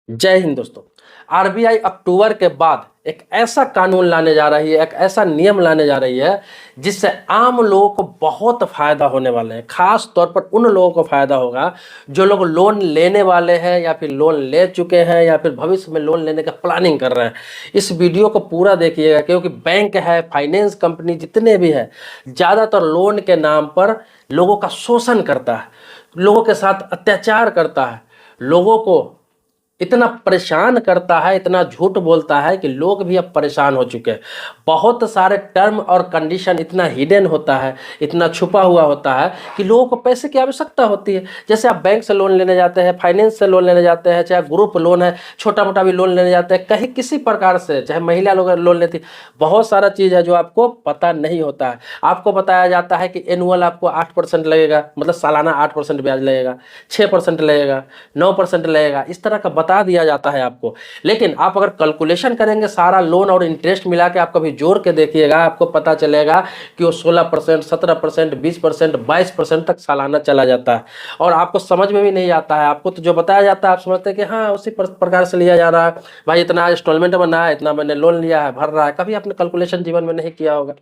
जय हिंद दोस्तों। आरबीआई अक्टूबर के बाद एक ऐसा कानून लाने जा रही है, एक ऐसा नियम लाने जा रही है जिससे आम लोगों को बहुत फायदा होने वाले हैं। खास तौर पर उन लोगों को फायदा होगा जो लोग लोन लेने वाले हैं या फिर लोन ले चुके हैं या फिर भविष्य में लोन लेने का प्लानिंग कर रहे हैं। इस वीडियो को पूरा देखिएगा क्योंकि बैंक है, फाइनेंस कंपनी जितने भी है, ज़्यादातर लोन के नाम पर लोगों का शोषण करता है, लोगों के साथ अत्याचार करता है, लोगों को इतना परेशान करता है, इतना झूठ बोलता है कि लोग भी अब परेशान हो चुके हैं। बहुत सारे टर्म और कंडीशन इतना हिडन होता है, इतना छुपा हुआ होता है कि लोगों को पैसे की आवश्यकता होती है। जैसे आप बैंक से लोन लेने जाते हैं, फाइनेंस से लोन लेने जाते हैं, चाहे ग्रुप लोन है, छोटा मोटा भी लोन लेने जाते हैं, कहीं किसी प्रकार से, चाहे महिला लोग लोन लेती, बहुत सारा चीज़ है जो आपको पता नहीं होता है। आपको बताया जाता है कि एनुअल आपको 8% लगेगा, मतलब सालाना 8% ब्याज लगेगा, 6% लगेगा, 9% लगेगा, इस तरह का बता दिया जाता है आपको। लेकिन आप अगर कैलकुलेशन करेंगे सारा लोन और इंटरेस्ट मिला के आप कभी जोड़ के देखिएगा, आपको पता चलेगा कि वो 16%, 17%, 20%, 22% तक सालाना चला जाता है और आपको समझ में भी नहीं आता है। आपको तो जो बताया जाता है आप समझते हैं कि हाँ उसी प्रकार से लिया जा रहा है, भाई इतना इंस्टॉलमेंट बना है, इतना मैंने लोन लिया है, भर रहा है। कभी आपने कैलकुलेशन जीवन में नहीं किया होगा।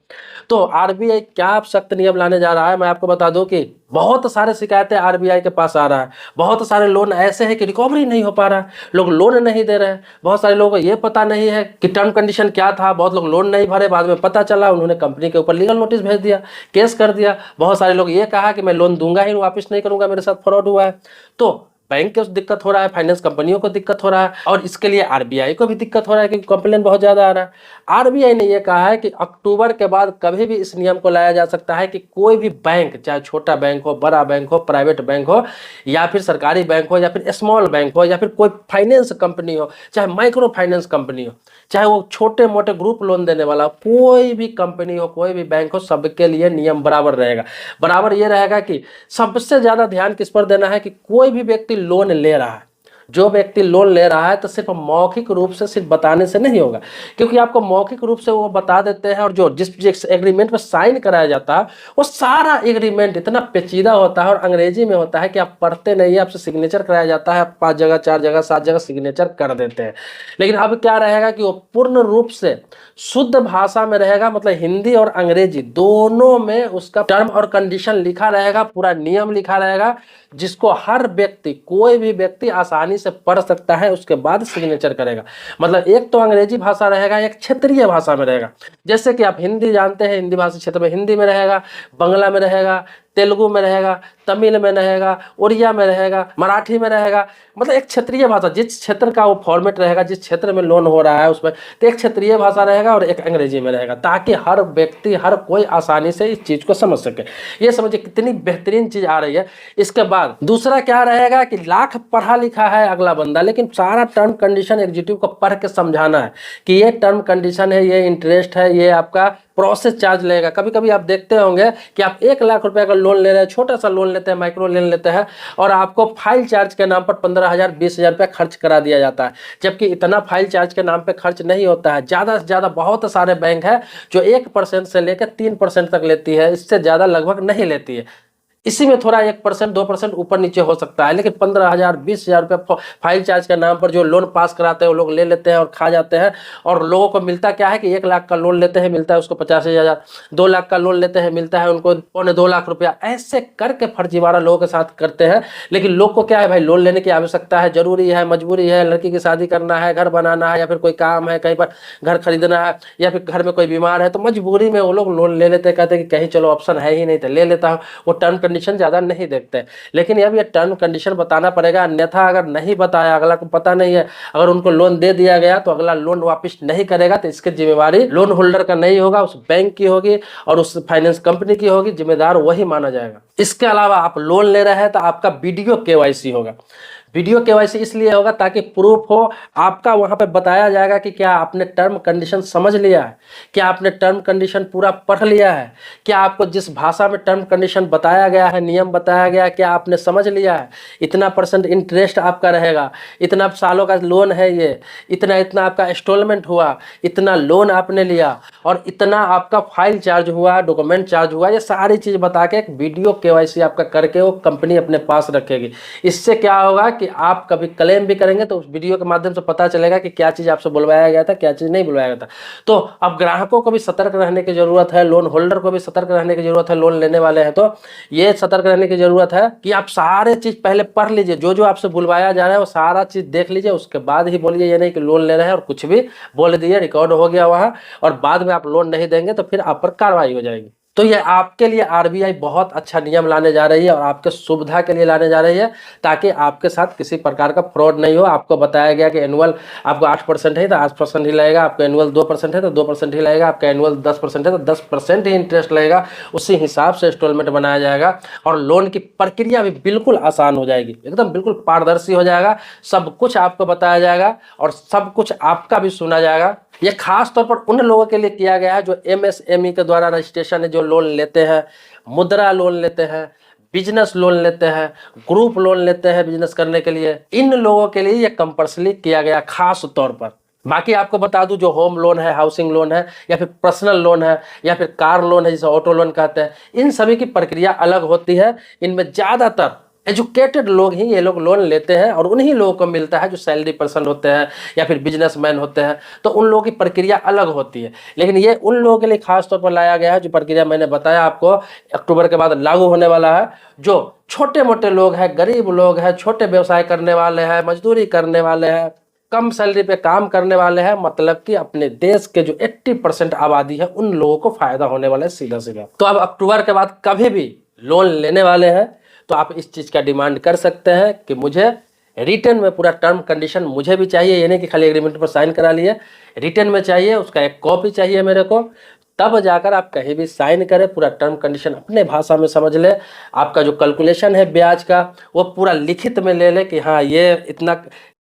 तो आरबीआई क्या सख्त नियम लाने जा रहा है, मैं आपको बता दूं कि बहुत सारे शिकायतें आरबीआई के पास आ रहा है। बहुत सारे लोन ऐसे हैं कि रिकवरी नहीं हो पा रहा है, लोग लोन नहीं दे रहे हैं। बहुत सारे लोगों को ये पता नहीं है कि टर्म कंडीशन क्या था, बहुत लोग लोन नहीं भरे, बाद में पता चला, उन्होंने कंपनी के ऊपर लीगल नोटिस भेज दिया, केस कर दिया। बहुत सारे लोग ये कहा कि मैं लोन दूंगा ही वापस नहीं करूंगा, मेरे साथ फ्रॉड हुआ है। तो बैंक को दिक्कत हो रहा है, फाइनेंस कंपनियों को दिक्कत हो रहा है और इसके लिए आरबीआई को भी दिक्कत हो रहा है क्योंकि कंप्लेन बहुत ज़्यादा आ रहा है। आरबीआई ने यह कहा है कि अक्टूबर के बाद कभी भी इस नियम को लाया जा सकता है कि कोई भी बैंक, चाहे छोटा बैंक हो, बड़ा बैंक हो, प्राइवेट बैंक हो या फिर सरकारी बैंक हो या फिर स्मॉल बैंक हो या फिर कोई फाइनेंस कंपनी हो, चाहे माइक्रो फाइनेंस कंपनी हो, चाहे वो छोटे मोटे ग्रुप लोन देने वाला, कोई भी कंपनी हो, कोई भी बैंक हो, सबके लिए नियम बराबर रहेगा। बराबर ये रहेगा कि सबसे ज़्यादा ध्यान किस पर देना है कि कोई भी व्यक्ति लोन ले रहा है, जो व्यक्ति लोन ले रहा है तो सिर्फ मौखिक रूप से, सिर्फ बताने से नहीं होगा, क्योंकि आपको मौखिक रूप से वो बता देते हैं और जो जिस एग्रीमेंट पर साइन कराया जाता है वो सारा एग्रीमेंट इतना पेचीदा होता है और अंग्रेजी में होता है कि आप पढ़ते नहीं है, आपसे सिग्नेचर कराया जाता है, 5 जगह 4 जगह 7 जगह सिग्नेचर कर देते हैं। लेकिन अब क्या रहेगा कि वो पूर्ण रूप से शुद्ध भाषा में रहेगा, मतलब हिंदी और अंग्रेजी दोनों में उसका टर्म और कंडीशन लिखा रहेगा, पूरा नियम लिखा रहेगा, जिसको हर व्यक्ति, कोई भी व्यक्ति आसानी से पढ़ सकता है, उसके बाद सिग्नेचर करेगा। मतलब एक तो अंग्रेजी भाषा रहेगा, एक क्षेत्रीय भाषा में रहेगा। जैसे कि आप हिंदी जानते हैं, हिंदी भाषा क्षेत्र में हिंदी में रहेगा, बांग्ला में रहेगा, तेलुगु में रहेगा, तमिल में रहेगा, उड़िया में रहेगा, मराठी में रहेगा। मतलब एक क्षेत्रीय भाषा, जिस क्षेत्र का वो फॉर्मेट रहेगा, जिस क्षेत्र में लोन हो रहा है उसमें, तो एक क्षेत्रीय भाषा रहेगा और एक अंग्रेजी में रहेगा, ताकि हर व्यक्ति, हर कोई आसानी से इस चीज़ को समझ सके। ये समझिए कितनी बेहतरीन चीज़ आ रही है। इसके बाद दूसरा क्या रहेगा कि लाख पढ़ा लिखा है अगला बंदा, लेकिन सारा टर्म कंडीशन एग्जीक्यूटिव को पढ़ के समझाना है कि ये टर्म कंडीशन है, ये इंटरेस्ट है, ये आपका प्रोसेस चार्ज लगेगा। कभी कभी आप देखते होंगे कि आप 1 लाख रुपए का लोन ले रहे हैं, छोटा सा लोन लेते हैं, माइक्रो लोन लेते हैं, और आपको फाइल चार्ज के नाम पर 15,000 20,000 रुपये खर्च करा दिया जाता है, जबकि इतना फाइल चार्ज के नाम पे खर्च नहीं होता है। ज़्यादा से ज़्यादा बहुत सारे बैंक है जो 1% से लेकर 3% तक लेती है, इससे ज़्यादा लगभग नहीं लेती है। इसी में थोड़ा 1% 2% ऊपर नीचे हो सकता है, लेकिन 15,000 20,000 रुपये फाइल चार्ज के नाम पर जो लोन पास कराते हैं वो लोग ले लेते हैं और खा जाते हैं। और लोगों को मिलता क्या है कि 1 लाख का लोन लेते हैं मिलता है उसको 85,000, 2 लाख का लोन लेते हैं मिलता है उनको 2.25 लाख रुपया, ऐसे करके फर्जीवाड़ा लोगों के साथ करते हैं। लेकिन लोग को क्या है, भाई लोन लेने की आवश्यकता है, जरूरी है, मजबूरी है, लड़की की शादी करना है, घर बनाना है, या फिर कोई काम है, कहीं पर घर खरीदना है, या फिर घर में कोई बीमार है, तो मजबूरी में वो लोग लोन ले लेते हैं, कहते हैं कि कहीं चलो ऑप्शन है ही नहीं तो ले लेता हूँ। वो टर्म कंडीशन ज़्यादा नहीं देखते। लेकिन अब ये टर्म कंडीशन बताना पड़ेगा, अन्यथा अगर नहीं बताया, अगला को पता नहीं है, अगर उनको लोन दे दिया गया तो अगला लोन वापस नहीं करेगा, तो इसकी जिम्मेवारी लोन होल्डर का नहीं होगा, उस बैंक की होगी और उस फाइनेंस कंपनी की होगी, जिम्मेदार वही माना जाएगा। इसके अलावा आप लोन ले रहे हैं तो आपका वीडियो केवाईसी होगा। वीडियो केवाईसी इसलिए होगा ताकि प्रूफ हो, आपका वहां पे बताया जाएगा कि क्या आपने टर्म कंडीशन समझ लिया है, क्या आपने टर्म कंडीशन पूरा पढ़ लिया है, क्या आपको जिस भाषा में टर्म कंडीशन बताया गया है, नियम बताया गया है, क्या आपने समझ लिया है। इतना % इंटरेस्ट आपका रहेगा, इतना सालों का लोन है, ये इतना इतना आपका इंस्टॉलमेंट हुआ, इतना लोन आपने लिया और इतना आपका फाइल चार्ज हुआ, डॉक्यूमेंट चार्ज हुआ, ये सारी चीज़ बता के एक वीडियो केवाईसी आपका करके वो कंपनी अपने पास रखेगी। इससे क्या होगा कि आप कभी क्लेम भी करेंगे तो उस वीडियो के माध्यम से पता चलेगा कि क्या चीज़ आपसे बुलवाया गया था, क्या चीज़ नहीं बुलवाया गया था। तो अब ग्राहकों को भी सतर्क रहने की जरूरत है, लोन होल्डर को भी सतर्क रहने की जरूरत है, लोन लेने वाले हैं तो ये सतर्क रहने की जरूरत है कि आप सारे चीज़ पहले पढ़ लीजिए, जो जो आपसे बुलवाया जा रहा है वो सारा चीज़ देख लीजिए, उसके बाद ही बोलिए। ये नहीं कि लोन ले रहे हैं और कुछ भी बोल दिए, रिकॉर्ड हो गया वहाँ, और बाद में आप लोन नहीं देंगे तो फिर आप पर कार्रवाई हो जाएगी। तो ये आपके लिए आरबीआई बहुत अच्छा नियम लाने जा रही है और आपके सुविधा के लिए लाने जा रही है, ताकि आपके साथ किसी प्रकार का फ्रॉड नहीं हो। आपको बताया गया कि एनुअल आपको 8% है तो 8% ही लगेगा, आपका एनुअल 2% है तो 2% ही लगेगा, आपका एनुअल 10% है तो 10% ही इंटरेस्ट लगेगा। उसी हिसाब से इंस्टॉलमेंट बनाया जाएगा और लोन की प्रक्रिया भी बिल्कुल आसान हो जाएगी, एकदम बिल्कुल पारदर्शी हो जाएगा। सब कुछ आपको बताया जाएगा और सब कुछ आपका भी सुना जाएगा। ये खास तौर पर उन लोगों के लिए किया गया है जो एमएसएमई के द्वारा रजिस्ट्रेशन है, जो लोन लेते हैं, मुद्रा लोन लेते हैं, बिजनेस लोन लेते हैं, ग्रुप लोन लेते हैं बिजनेस करने के लिए। इन लोगों के लिए ये कंपल्सरी किया गया खास तौर पर। बाकी आपको बता दूं, जो होम लोन है, हाउसिंग लोन है, या फिर पर्सनल लोन है, या फिर कार लोन है जिसे ऑटो लोन कहते हैं, इन सभी की प्रक्रिया अलग होती है। इनमें ज़्यादातर एजुकेटेड लोग ही ये लोग लोन लेते हैं और उन्हीं लोगों को मिलता है जो सैलरी पर्सन होते हैं या फिर बिजनेसमैन होते हैं, तो उन लोगों की प्रक्रिया अलग होती है। लेकिन ये उन लोगों के लिए खास तौर पर लाया गया है जो प्रक्रिया मैंने बताया आपको अक्टूबर के बाद लागू होने वाला है। जो छोटे मोटे लोग हैं, गरीब लोग हैं, छोटे व्यवसाय करने वाले हैं, मजदूरी करने वाले हैं, कम सैलरी पे काम करने वाले हैं, मतलब कि अपने देश के जो 80% आबादी है उन लोगों को फायदा होने वाला है सीधा सीधा। तो अब अक्टूबर के बाद कभी भी लोन लेने वाले हैं तो आप इस चीज़ का डिमांड कर सकते हैं कि मुझे रिटर्न में पूरा टर्म कंडीशन मुझे भी चाहिए, ये नहीं कि खाली एग्रीमेंट पर साइन करा लिए, रिटर्न में चाहिए, उसका एक कॉपी चाहिए मेरे को। तब जाकर आप कहीं भी साइन करें, पूरा टर्म कंडीशन अपने भाषा में समझ ले, आपका जो कैलकुलेशन है ब्याज का वो पूरा लिखित में ले ले कि हाँ ये इतना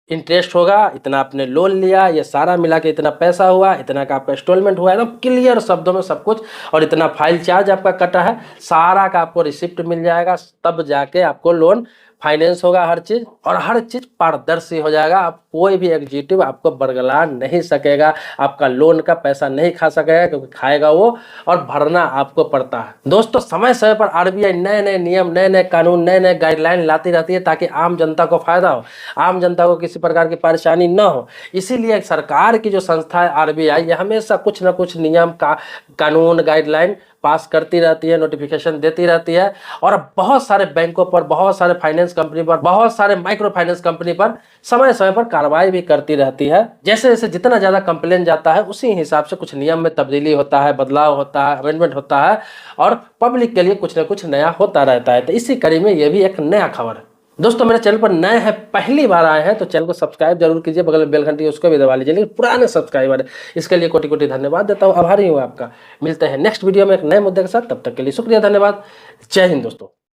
इंटरेस्ट होगा, इतना आपने लोन लिया, ये सारा मिला के इतना पैसा हुआ, इतना का आपका इंस्टॉलमेंट हुआ, एकदम क्लियर शब्दों में सब कुछ, और इतना फाइल चार्ज आपका कटा है, सारा का आपको रिसिप्ट मिल जाएगा। तब जाके आपको लोन फाइनेंस होगा, हर चीज़, और हर चीज़ पारदर्शी हो जाएगा। आप कोई भी एग्जीक्यूटिव आपको बरगला नहीं सकेगा, आपका लोन का पैसा नहीं खा सकेगा, क्योंकि खाएगा वो और भरना आपको पड़ता है। दोस्तों, समय समय पर आरबीआई नए नए नियम, नए नए कानून, नए नए गाइडलाइन लाती रहती है ताकि आम जनता को फायदा हो, आम जनता को किसी प्रकार की परेशानी न हो। इसीलिए सरकार की जो संस्था है आरबीआई, ये हमेशा कुछ ना कुछ नियम का कानून गाइडलाइन पास करती रहती है, नोटिफिकेशन देती रहती है, और बहुत सारे बैंकों पर, बहुत सारे फाइनेंस कंपनी पर, बहुत सारे माइक्रो फाइनेंस कंपनी पर समय समय पर कार्रवाई भी करती रहती है। जैसे जैसे जितना ज़्यादा कंप्लेन जाता है उसी हिसाब से कुछ नियम में तब्दीली होता है, बदलाव होता है, अमेंडमेंट होता है, और पब्लिक के लिए कुछ ना कुछ नया होता रहता है। तो इसी कड़ी में ये भी एक नया खबर है। दोस्तों, मेरे चैनल पर नए हैं, पहली बार आए हैं तो चैनल को सब्सक्राइब जरूर कीजिए, बगल में बेल घंटी है उसको भी दबा लीजिए। लेकिन पुराने सब्सक्राइबर है, इसके लिए कोटि कोटि धन्यवाद देता हूँ, आभारी हूँ आपका। मिलते हैं नेक्स्ट वीडियो में एक नए मुद्दे के साथ, तब तक के लिए शुक्रिया, धन्यवाद, जय हिंद दोस्तों।